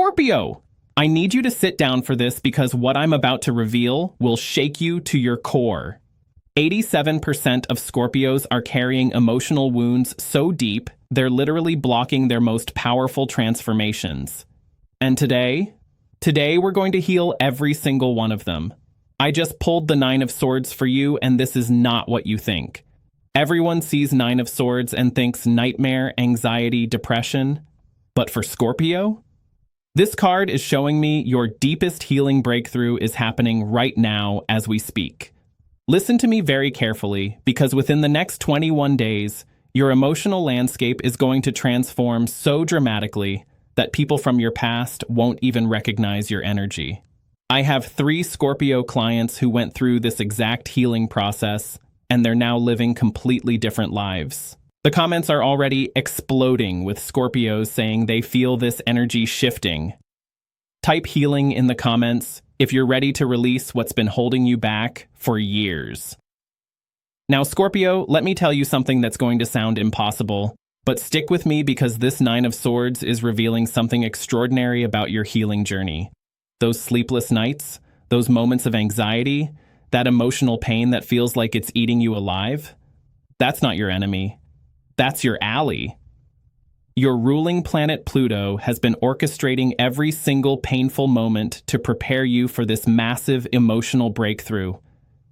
Scorpio! I need you to sit down for this because what I'm about to reveal will shake you to your core. 87% of Scorpios are carrying emotional wounds so deep, they're literally blocking their most powerful transformations. And today we're going to heal every single one of them. I just pulled the Nine of Swords for you, and this is not what you think. Everyone sees Nine of Swords and thinks nightmare, anxiety, depression. But for Scorpio, this card is showing me your deepest healing breakthrough is happening right now as we speak. Listen to me very carefully, because within the next 21 days, your emotional landscape is going to transform so dramatically that people from your past won't even recognize your energy. I have 3 Scorpio clients who went through this exact healing process, and they're now living completely different lives. The comments are already exploding with Scorpios saying they feel this energy shifting. Type healing in the comments if you're ready to release what's been holding you back for years. Now, Scorpio, let me tell you something that's going to sound impossible, but stick with me because this Nine of Swords is revealing something extraordinary about your healing journey. Those sleepless nights, those moments of anxiety, that emotional pain that feels like it's eating you alive, that's not your enemy. That's your ally. Your ruling planet Pluto has been orchestrating every single painful moment to prepare you for this massive emotional breakthrough.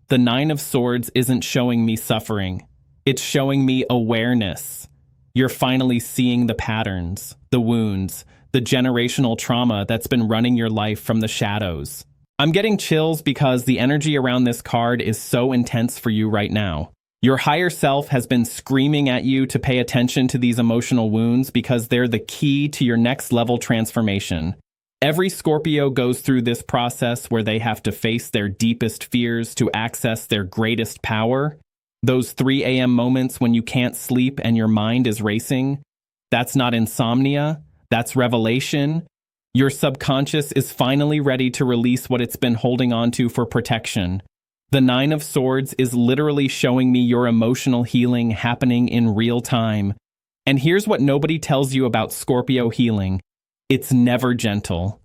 The Nine of Swords isn't showing me suffering. It's showing me awareness. You're finally seeing the patterns, the wounds, the generational trauma that's been running your life from the shadows. I'm getting chills because the energy around this card is so intense for you right now. Your higher self has been screaming at you to pay attention to these emotional wounds because they're the key to your next level transformation. Every Scorpio goes through this process where they have to face their deepest fears to access their greatest power. Those 3 a.m. moments when you can't sleep and your mind is racing, that's not insomnia, that's revelation. Your subconscious is finally ready to release what it's been holding on to for protection. The Nine of Swords is literally showing me your emotional healing happening in real time. And here's what nobody tells you about Scorpio healing. It's never gentle.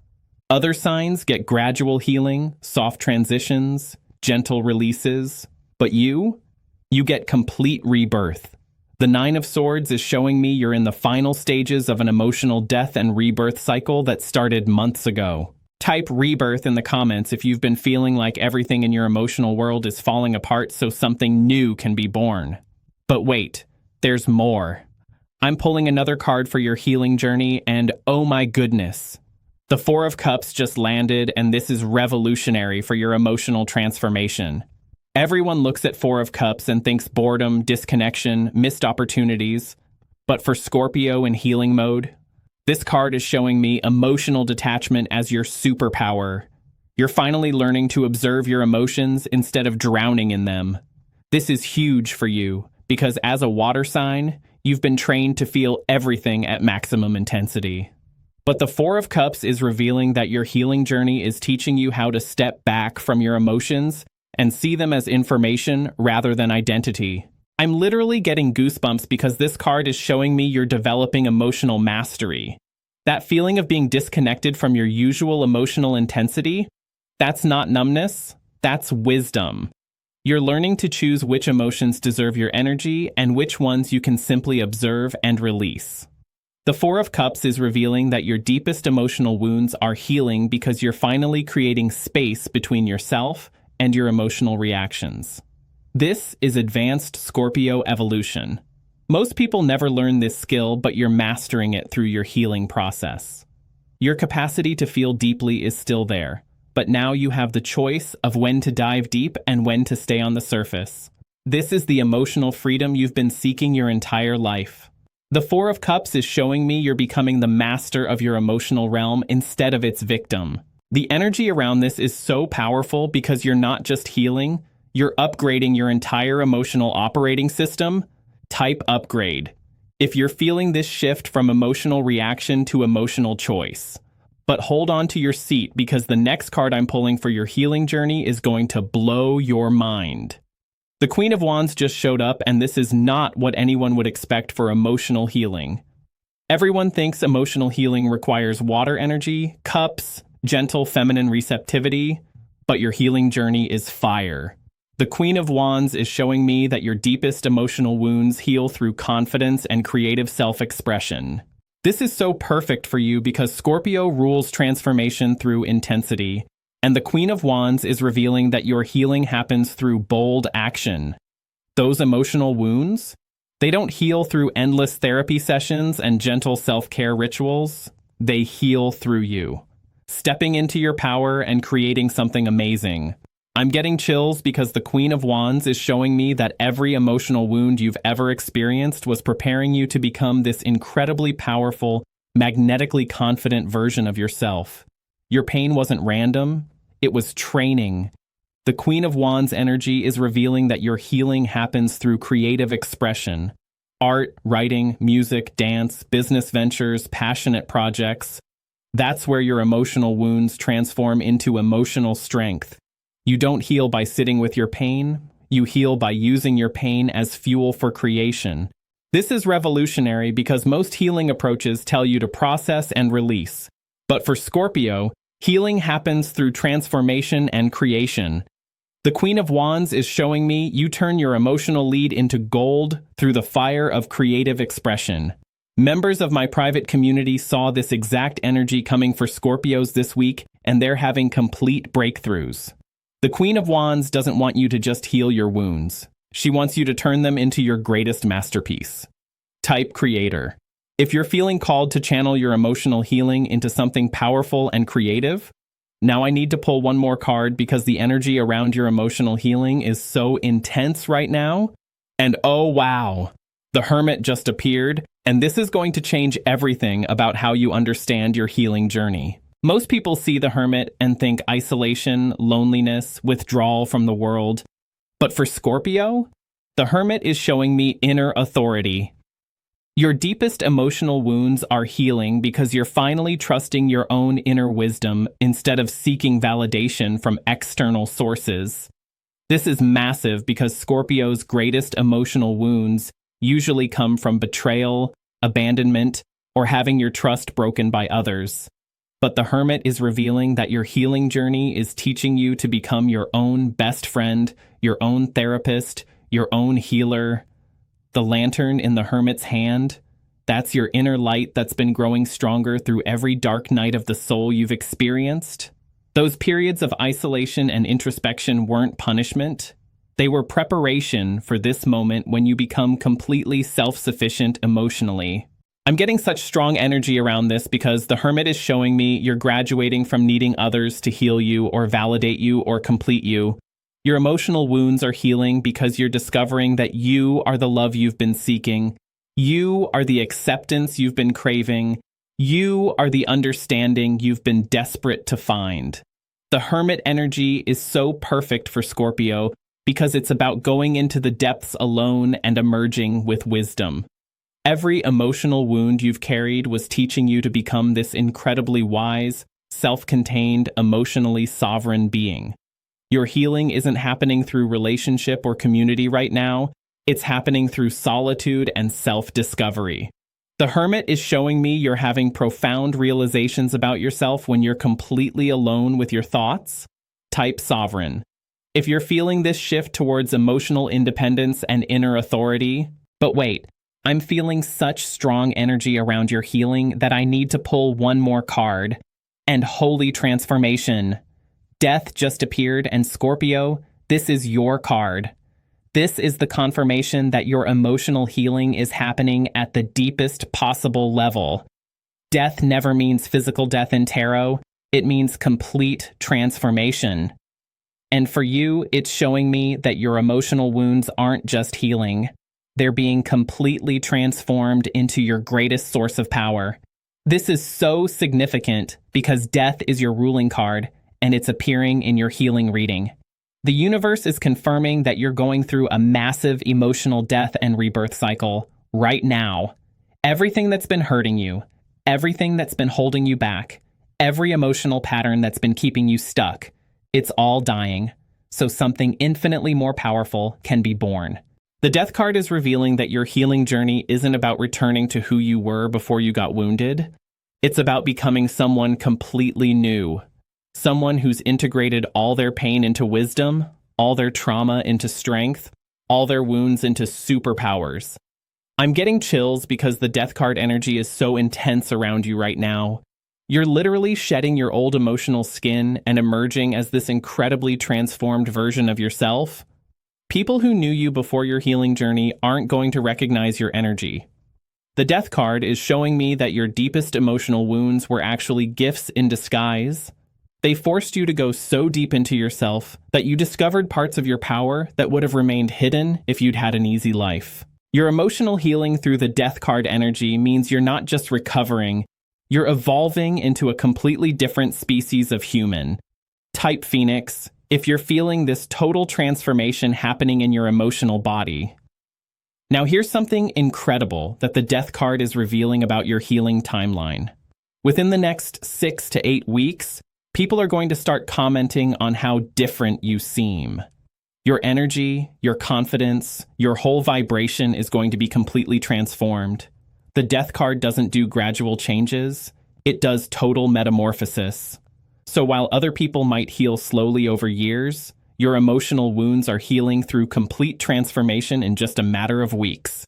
Other signs get gradual healing, soft transitions, gentle releases. But you get complete rebirth. The Nine of Swords is showing me you're in the final stages of an emotional death and rebirth cycle that started months ago. Type rebirth in the comments if you've been feeling like everything in your emotional world is falling apart so something new can be born. But wait, there's more. I'm pulling another card for your healing journey, and oh my goodness. The Four of Cups just landed, and this is revolutionary for your emotional transformation. Everyone looks at Four of Cups and thinks boredom, disconnection, missed opportunities. But for Scorpio in healing mode, this card is showing me emotional detachment as your superpower. You're finally learning to observe your emotions instead of drowning in them. This is huge for you because as a water sign, you've been trained to feel everything at maximum intensity. But the Four of Cups is revealing that your healing journey is teaching you how to step back from your emotions and see them as information rather than identity. I'm literally getting goosebumps because this card is showing me you're developing emotional mastery. That feeling of being disconnected from your usual emotional intensity, that's not numbness, that's wisdom. You're learning to choose which emotions deserve your energy and which ones you can simply observe and release. The Four of Cups is revealing that your deepest emotional wounds are healing because you're finally creating space between yourself and your emotional reactions. This is advanced Scorpio evolution. Most people never learn this skill, but you're mastering it through your healing process. Your capacity to feel deeply is still there, but now you have the choice of when to dive deep and when to stay on the surface. This is the emotional freedom you've been seeking your entire life. The Four of Cups is showing me you're becoming the master of your emotional realm instead of its victim. The energy around this is so powerful because you're not just healing, you're upgrading your entire emotional operating system. Type upgrade if you're feeling this shift from emotional reaction to emotional choice. But hold on to your seat because the next card I'm pulling for your healing journey is going to blow your mind. The Queen of Wands just showed up, and this is not what anyone would expect for emotional healing. Everyone thinks emotional healing requires water energy, cups, gentle feminine receptivity, but your healing journey is fire. The Queen of Wands is showing me that your deepest emotional wounds heal through confidence and creative self-expression. This is so perfect for you because Scorpio rules transformation through intensity, and the Queen of Wands is revealing that your healing happens through bold action. Those emotional wounds? They don't heal through endless therapy sessions and gentle self-care rituals. They heal through you, stepping into your power and creating something amazing. I'm getting chills because the Queen of Wands is showing me that every emotional wound you've ever experienced was preparing you to become this incredibly powerful, magnetically confident version of yourself. Your pain wasn't random, it was training. The Queen of Wands energy is revealing that your healing happens through creative expression. Art, writing, music, dance, business ventures, passionate projects. That's where your emotional wounds transform into emotional strength. You don't heal by sitting with your pain, you heal by using your pain as fuel for creation. This is revolutionary because most healing approaches tell you to process and release. But for Scorpio, healing happens through transformation and creation. The Queen of Wands is showing me you turn your emotional lead into gold through the fire of creative expression. Members of my private community saw this exact energy coming for Scorpios this week, and they're having complete breakthroughs. The Queen of Wands doesn't want you to just heal your wounds. She wants you to turn them into your greatest masterpiece. Type creator. If you're feeling called to channel your emotional healing into something powerful and creative, now I need to pull one more card because the energy around your emotional healing is so intense right now. And oh wow, the Hermit just appeared, and this is going to change everything about how you understand your healing journey. Most people see the Hermit and think isolation, loneliness, withdrawal from the world. But for Scorpio, the Hermit is showing me inner authority. Your deepest emotional wounds are healing because you're finally trusting your own inner wisdom instead of seeking validation from external sources. This is massive because Scorpio's greatest emotional wounds usually come from betrayal, abandonment, or having your trust broken by others. But the Hermit is revealing that your healing journey is teaching you to become your own best friend, your own therapist, your own healer. The lantern in the Hermit's hand, that's your inner light that's been growing stronger through every dark night of the soul you've experienced. Those periods of isolation and introspection weren't punishment. They were preparation for this moment when you become completely self-sufficient emotionally. I'm getting such strong energy around this because the Hermit is showing me you're graduating from needing others to heal you or validate you or complete you. Your emotional wounds are healing because you're discovering that you are the love you've been seeking. You are the acceptance you've been craving. You are the understanding you've been desperate to find. The Hermit energy is so perfect for Scorpio because it's about going into the depths alone and emerging with wisdom. Every emotional wound you've carried was teaching you to become this incredibly wise, self-contained, emotionally sovereign being. Your healing isn't happening through relationship or community right now. It's happening through solitude and self-discovery. The Hermit is showing me you're having profound realizations about yourself when you're completely alone with your thoughts. Type sovereign. If you're feeling this shift towards emotional independence and inner authority, but wait, I'm feeling such strong energy around your healing that I need to pull one more card. And holy transformation. Death just appeared, and Scorpio, this is your card. This is the confirmation that your emotional healing is happening at the deepest possible level. Death never means physical death in tarot. It means complete transformation. And for you, it's showing me that your emotional wounds aren't just healing. They're being completely transformed into your greatest source of power. This is so significant because death is your ruling card, and it's appearing in your healing reading. The universe is confirming that you're going through a massive emotional death and rebirth cycle right now. Everything that's been hurting you, everything that's been holding you back, every emotional pattern that's been keeping you stuck, it's all dying, so something infinitely more powerful can be born. The Death card is revealing that your healing journey isn't about returning to who you were before you got wounded. It's about becoming someone completely new. Someone who's integrated all their pain into wisdom, all their trauma into strength, all their wounds into superpowers. I'm getting chills because the Death card energy is so intense around you right now. You're literally shedding your old emotional skin and emerging as this incredibly transformed version of yourself. People who knew you before your healing journey aren't going to recognize your energy. The Death card is showing me that your deepest emotional wounds were actually gifts in disguise. They forced you to go so deep into yourself that you discovered parts of your power that would have remained hidden if you'd had an easy life. Your emotional healing through the Death card energy means you're not just recovering, you're evolving into a completely different species of human. Type Phoenix, if you're feeling this total transformation happening in your emotional body. Now here's something incredible that the Death card is revealing about your healing timeline. Within the next 6 to 8 weeks, people are going to start commenting on how different you seem. Your energy, your confidence, your whole vibration is going to be completely transformed. The Death card doesn't do gradual changes, it does total metamorphosis. So while other people might heal slowly over years, your emotional wounds are healing through complete transformation in just a matter of weeks.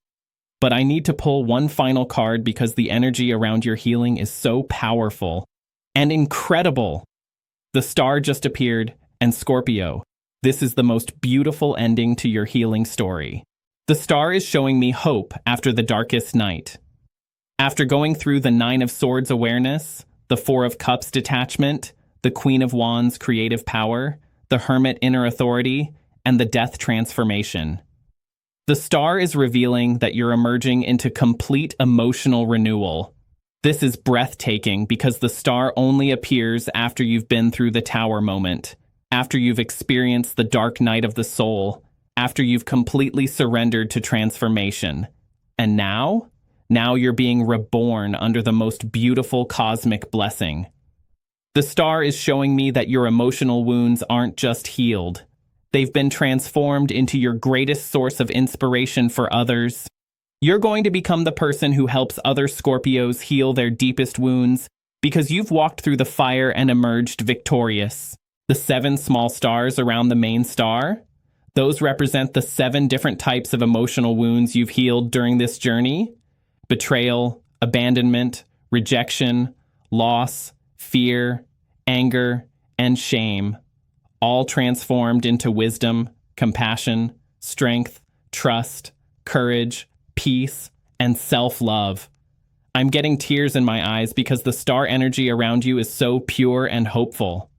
But I need to pull one final card because the energy around your healing is so powerful and incredible. The star just appeared, and Scorpio, this is the most beautiful ending to your healing story. The star is showing me hope after the darkest night. After going through the 9 of Swords awareness, the 4 of Cups detachment, the Queen of Wands creative power, the Hermit inner authority, and the Death transformation. The star is revealing that you're emerging into complete emotional renewal. This is breathtaking because the star only appears after you've been through the Tower moment, after you've experienced the dark night of the soul, after you've completely surrendered to transformation. And now you're being reborn under the most beautiful cosmic blessing. The star is showing me that your emotional wounds aren't just healed. They've been transformed into your greatest source of inspiration for others. You're going to become the person who helps other Scorpios heal their deepest wounds because you've walked through the fire and emerged victorious. The 7 small stars around the main star, those represent the 7 different types of emotional wounds you've healed during this journey. Betrayal, abandonment, rejection, loss, fear, anger, and shame, all transformed into wisdom, compassion, strength, trust, courage, peace, and self-love. I'm getting tears in my eyes because the star energy around you is so pure and hopeful.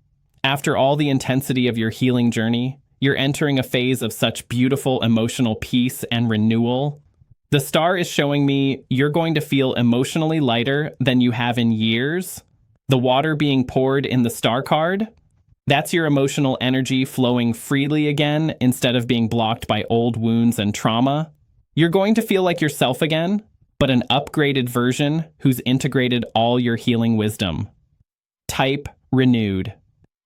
After all the intensity of your healing journey, you're entering a phase of such beautiful emotional peace and renewal. The star is showing me you're going to feel emotionally lighter than you have in years. The water being poured in the star card, that's your emotional energy flowing freely again instead of being blocked by old wounds and trauma. You're going to feel like yourself again, but an upgraded version who's integrated all your healing wisdom. Type renewed.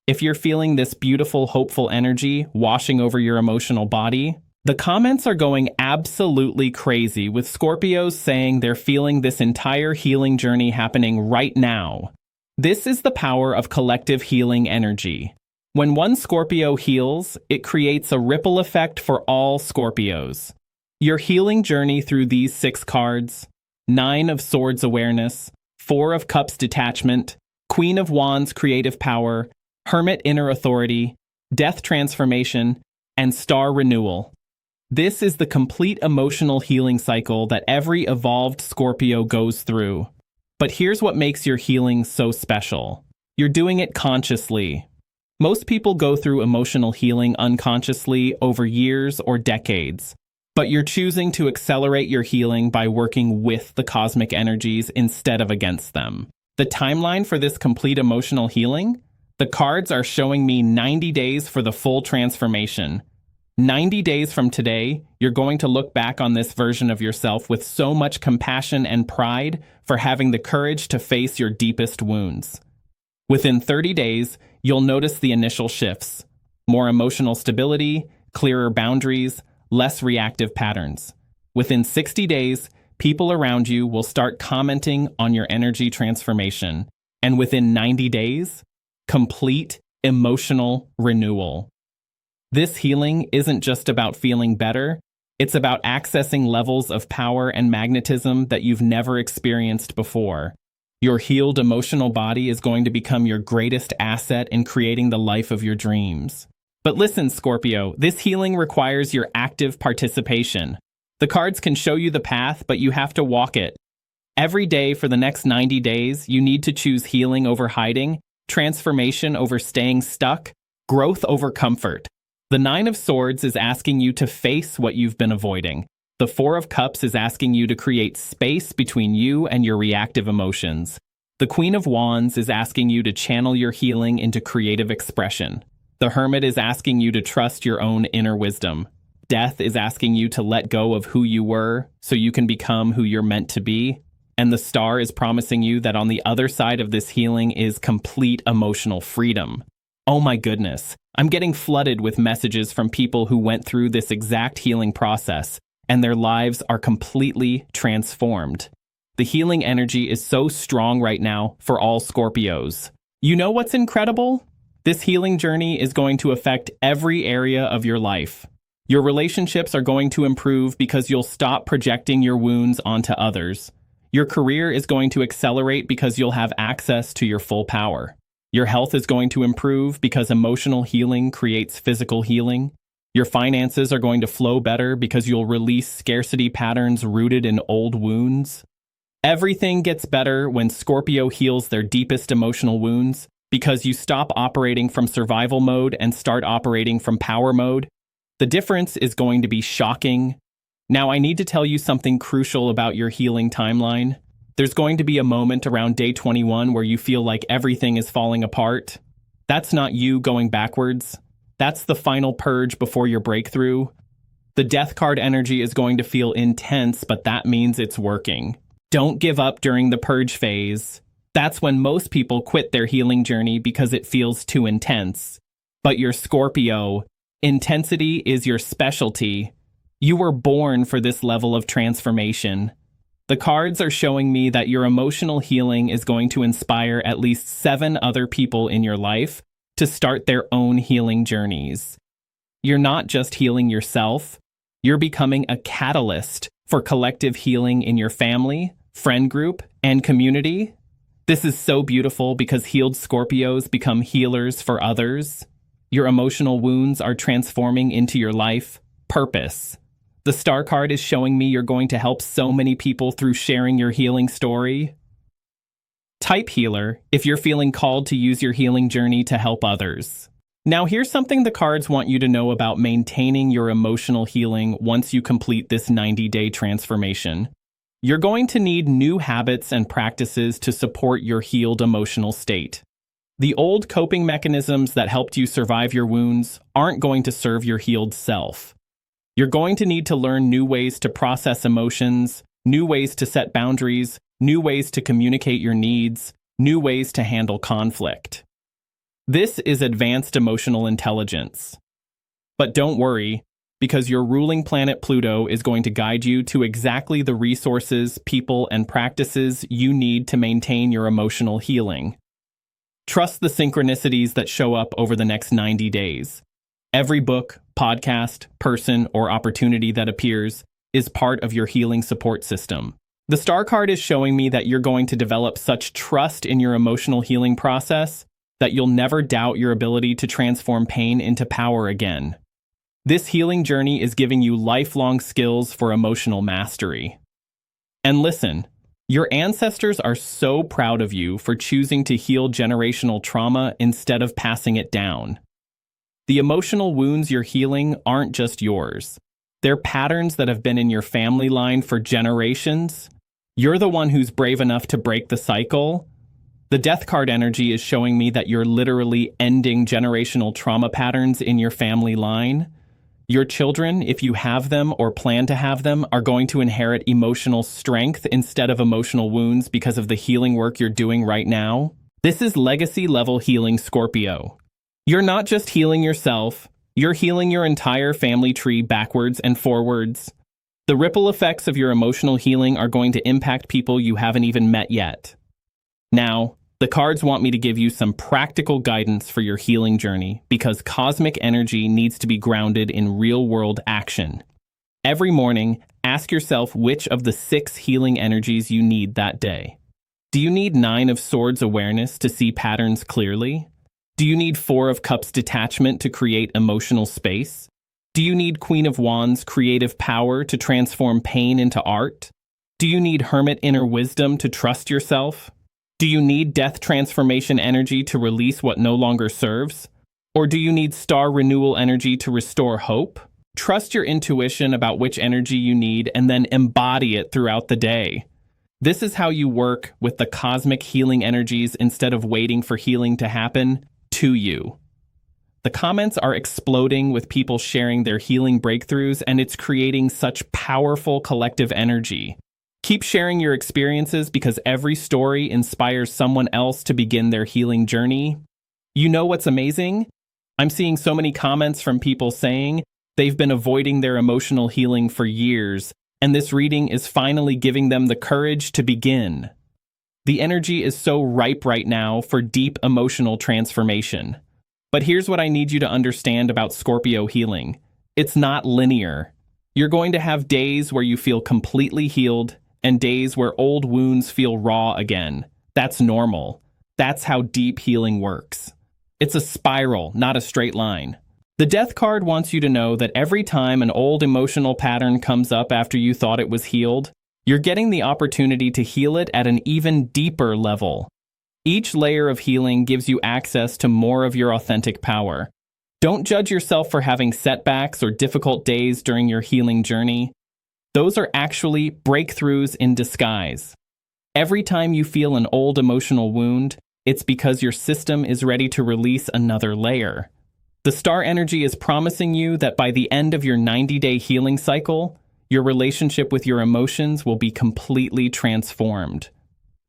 If you're feeling this beautiful, hopeful energy washing over your emotional body, the comments are going absolutely crazy with Scorpios saying they're feeling this entire healing journey happening right now. This is the power of collective healing energy. When one Scorpio heals, it creates a ripple effect for all Scorpios. Your healing journey through these 6 cards, 9 of Swords awareness, 4 of Cups detachment, Queen of Wands creative power, Hermit inner authority, Death transformation, and Star renewal. This is the complete emotional healing cycle that every evolved Scorpio goes through. But here's what makes your healing so special. You're doing it consciously. Most people go through emotional healing unconsciously over years or decades, but you're choosing to accelerate your healing by working with the cosmic energies instead of against them. The timeline for this complete emotional healing? The cards are showing me 90 days for the full transformation. 90 days from today, you're going to look back on this version of yourself with so much compassion and pride for having the courage to face your deepest wounds. Within 30 days, you'll notice the initial shifts. More emotional stability, clearer boundaries, less reactive patterns. Within 60 days, people around you will start commenting on your energy transformation. And within 90 days, complete emotional renewal. This healing isn't just about feeling better, it's about accessing levels of power and magnetism that you've never experienced before. Your healed emotional body is going to become your greatest asset in creating the life of your dreams. But listen, Scorpio, this healing requires your active participation. The cards can show you the path, but you have to walk it. Every day for the next 90 days, you need to choose healing over hiding, transformation over staying stuck, growth over comfort. The Nine of Swords is asking you to face what you've been avoiding. The Four of Cups is asking you to create space between you and your reactive emotions. The Queen of Wands is asking you to channel your healing into creative expression. The Hermit is asking you to trust your own inner wisdom. Death is asking you to let go of who you were so you can become who you're meant to be. And the Star is promising you that on the other side of this healing is complete emotional freedom. Oh my goodness, I'm getting flooded with messages from people who went through this exact healing process, and their lives are completely transformed. The healing energy is so strong right now for all Scorpios. You know what's incredible? This healing journey is going to affect every area of your life. Your relationships are going to improve because you'll stop projecting your wounds onto others. Your career is going to accelerate because you'll have access to your full power. Your health is going to improve because emotional healing creates physical healing. Your finances are going to flow better because you'll release scarcity patterns rooted in old wounds. Everything gets better when Scorpio heals their deepest emotional wounds because you stop operating from survival mode and start operating from power mode. The difference is going to be shocking. Now, I need to tell you something crucial about your healing timeline. There's going to be a moment around day 21 where you feel like everything is falling apart. That's not you going backwards. That's the final purge before your breakthrough. The death card energy is going to feel intense, but that means it's working. Don't give up during the purge phase. That's when most people quit their healing journey because it feels too intense. But you're Scorpio. Intensity is your specialty. You were born for this level of transformation. The cards are showing me that your emotional healing is going to inspire at least 7 other people in your life to start their own healing journeys. You're not just healing yourself, you're becoming a catalyst for collective healing in your family, friend group, and community. This is so beautiful because healed Scorpios become healers for others. Your emotional wounds are transforming into your life purpose. The Star card is showing me you're going to help so many people through sharing your healing story. Type healer if you're feeling called to use your healing journey to help others. Now here's something the cards want you to know about maintaining your emotional healing once you complete this 90-day transformation. You're going to need new habits and practices to support your healed emotional state. The old coping mechanisms that helped you survive your wounds aren't going to serve your healed self. You're going to need to learn new ways to process emotions, new ways to set boundaries, new ways to communicate your needs, new ways to handle conflict. This is advanced emotional intelligence. But don't worry, because your ruling planet Pluto is going to guide you to exactly the resources, people, and practices you need to maintain your emotional healing. Trust the synchronicities that show up over the next 90 days. Every book, podcast, person, or opportunity that appears is part of your healing support system. The Star card is showing me that you're going to develop such trust in your emotional healing process that you'll never doubt your ability to transform pain into power again. This healing journey is giving you lifelong skills for emotional mastery. And listen, your ancestors are so proud of you for choosing to heal generational trauma instead of passing it down. The emotional wounds you're healing aren't just yours. They're patterns that have been in your family line for generations. You're the one who's brave enough to break the cycle. The death card energy is showing me that you're literally ending generational trauma patterns in your family line. Your children, if you have them or plan to have them, are going to inherit emotional strength instead of emotional wounds because of the healing work you're doing right now. This is legacy-level healing, Scorpio. You're not just healing yourself, You're healing your entire family tree backwards and forwards. The ripple effects of your emotional healing are going to impact people you haven't even met yet. Now, the cards want me to give you some practical guidance for your healing journey because cosmic energy needs to be grounded in real-world action. Every morning, ask yourself which of the 6 healing energies you need that day. Do you need 9 of Swords awareness to see patterns clearly? Do you need 4 of Cups detachment to create emotional space? Do you need Queen of Wands creative power to transform pain into art? Do you need Hermit inner wisdom to trust yourself? Do you need Death transformation energy to release what no longer serves? Or do you need Star renewal energy to restore hope? Trust your intuition about which energy you need and then embody it throughout the day. This is how you work with the cosmic healing energies instead of waiting for healing to happen to you. The comments are exploding with people sharing their healing breakthroughs, and it's creating such powerful collective energy. Keep sharing your experiences because every story inspires someone else to begin their healing journey. You know what's amazing? I'm seeing so many comments from people saying they've been avoiding their emotional healing for years, and this reading is finally giving them the courage to begin. The energy is so ripe right now for deep emotional transformation. But here's what I need you to understand about Scorpio healing. It's not linear. You're going to have days where you feel completely healed and days where old wounds feel raw again. That's normal. That's how deep healing works. It's a spiral, not a straight line. The Death card wants you to know that every time an old emotional pattern comes up after you thought it was healed, you're getting the opportunity to heal it at an even deeper level. Each layer of healing gives you access to more of your authentic power. Don't judge yourself for having setbacks or difficult days during your healing journey. Those are actually breakthroughs in disguise. Every time you feel an old emotional wound, it's because your system is ready to release another layer. The star energy is promising you that by the end of your 90-day healing cycle, your relationship with your emotions will be completely transformed.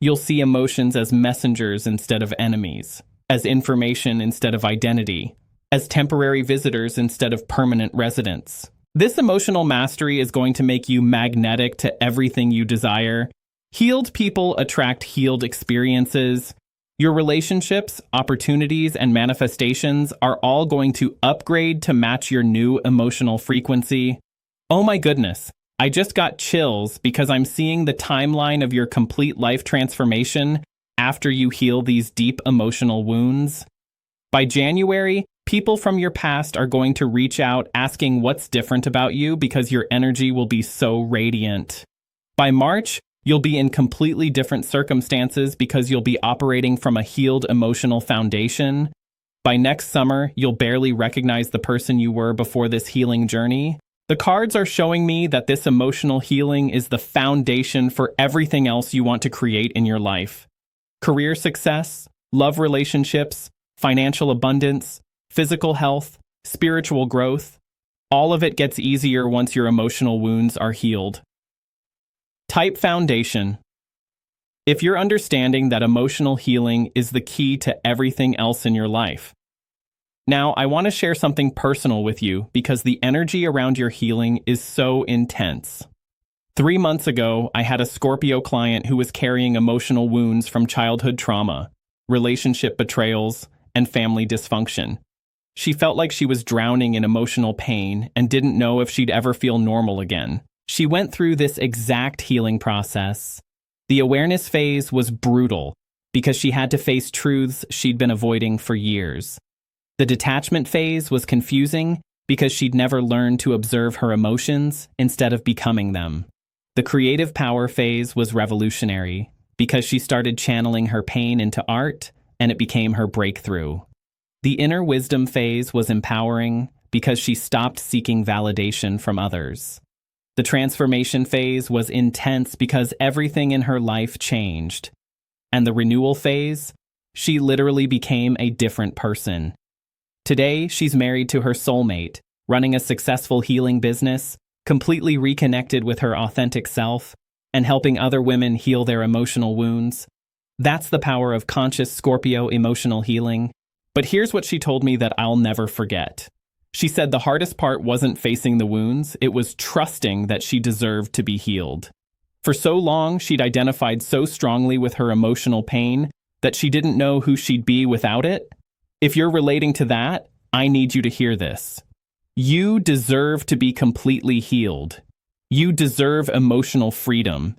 You'll see emotions as messengers instead of enemies, as information instead of identity, as temporary visitors instead of permanent residents. This emotional mastery is going to make you magnetic to everything you desire. Healed people attract healed experiences. Your relationships, opportunities, and manifestations are all going to upgrade to match your new emotional frequency. Oh my goodness, I just got chills because I'm seeing the timeline of your complete life transformation after you heal these deep emotional wounds. By January, people from your past are going to reach out asking what's different about you because your energy will be so radiant. By March, you'll be in completely different circumstances because you'll be operating from a healed emotional foundation. By next summer, you'll barely recognize the person you were before this healing journey. The cards are showing me that this emotional healing is the foundation for everything else you want to create in your life. Career success, love relationships, financial abundance, physical health, spiritual growth. All of it gets easier once your emotional wounds are healed. Type foundation. If you're understanding that emotional healing is the key to everything else in your life. Now, I want to share something personal with you because the energy around your healing is so intense. 3 months ago, I had a Scorpio client who was carrying emotional wounds from childhood trauma, relationship betrayals, and family dysfunction. She felt like she was drowning in emotional pain and didn't know if she'd ever feel normal again. She went through this exact healing process. The awareness phase was brutal because she had to face truths she'd been avoiding for years. The detachment phase was confusing because she'd never learned to observe her emotions instead of becoming them. The creative power phase was revolutionary because she started channeling her pain into art and it became her breakthrough. The inner wisdom phase was empowering because she stopped seeking validation from others. The transformation phase was intense because everything in her life changed. And the renewal phase, she literally became a different person. Today, she's married to her soulmate, running a successful healing business, completely reconnected with her authentic self, and helping other women heal their emotional wounds. That's the power of conscious Scorpio emotional healing. But here's what she told me that I'll never forget. She said the hardest part wasn't facing the wounds, it was trusting that she deserved to be healed. For so long, she'd identified so strongly with her emotional pain that she didn't know who she'd be without it. If you're relating to that, I need you to hear this. You deserve to be completely healed. You deserve emotional freedom.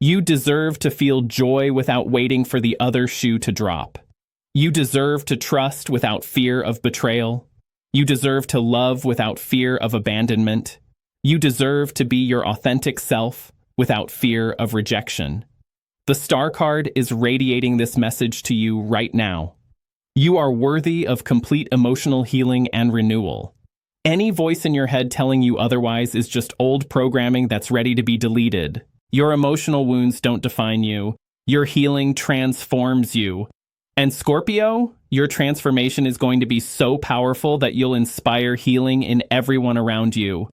You deserve to feel joy without waiting for the other shoe to drop. You deserve to trust without fear of betrayal. You deserve to love without fear of abandonment. You deserve to be your authentic self without fear of rejection. The star card is radiating this message to you right now. You are worthy of complete emotional healing and renewal. Any voice in your head telling you otherwise is just old programming that's ready to be deleted. Your emotional wounds don't define you. Your healing transforms you. And Scorpio, your transformation is going to be so powerful that you'll inspire healing in everyone around you.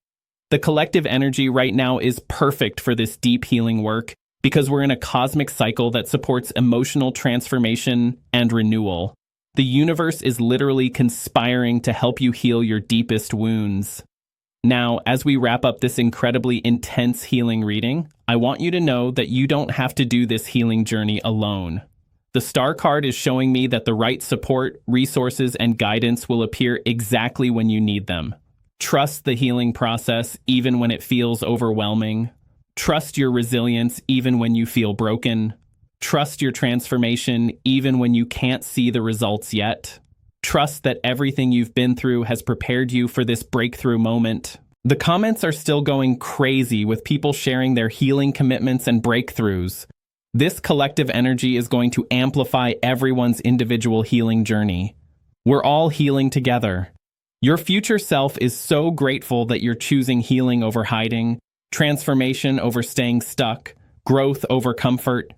The collective energy right now is perfect for this deep healing work because we're in a cosmic cycle that supports emotional transformation and renewal. The universe is literally conspiring to help you heal your deepest wounds. Now, as we wrap up this incredibly intense healing reading, I want you to know that you don't have to do this healing journey alone. The star card is showing me that the right support, resources, and guidance will appear exactly when you need them. Trust the healing process even when it feels overwhelming. Trust your resilience even when you feel broken. Trust your transformation even when you can't see the results yet. Trust that everything you've been through has prepared you for this breakthrough moment. The comments are still going crazy with people sharing their healing commitments and breakthroughs. This collective energy is going to amplify everyone's individual healing journey. We're all healing together. Your future self is so grateful that you're choosing healing over hiding, transformation over staying stuck, growth over comfort.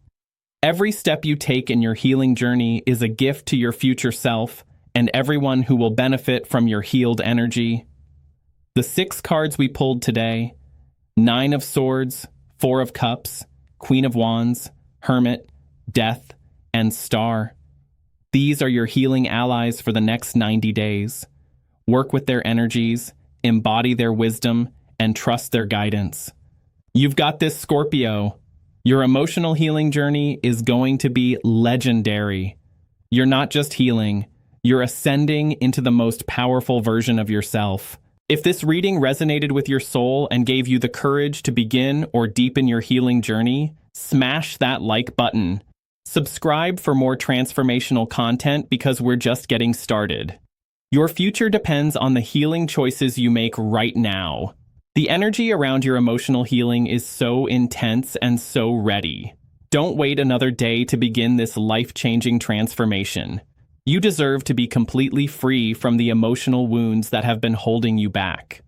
Every step you take in your healing journey is a gift to your future self and everyone who will benefit from your healed energy. The 6 cards we pulled today, 9 of Swords, 4 of Cups, Queen of Wands, Hermit, Death, and Star. These are your healing allies for the next 90 days. Work with their energies, embody their wisdom, and trust their guidance. You've got this, Scorpio. Your emotional healing journey is going to be legendary. You're not just healing, you're ascending into the most powerful version of yourself. If this reading resonated with your soul and gave you the courage to begin or deepen your healing journey, smash that like button. Subscribe for more transformational content because we're just getting started. Your future depends on the healing choices you make right now. The energy around your emotional healing is so intense and so ready. Don't wait another day to begin this life-changing transformation. You deserve to be completely free from the emotional wounds that have been holding you back.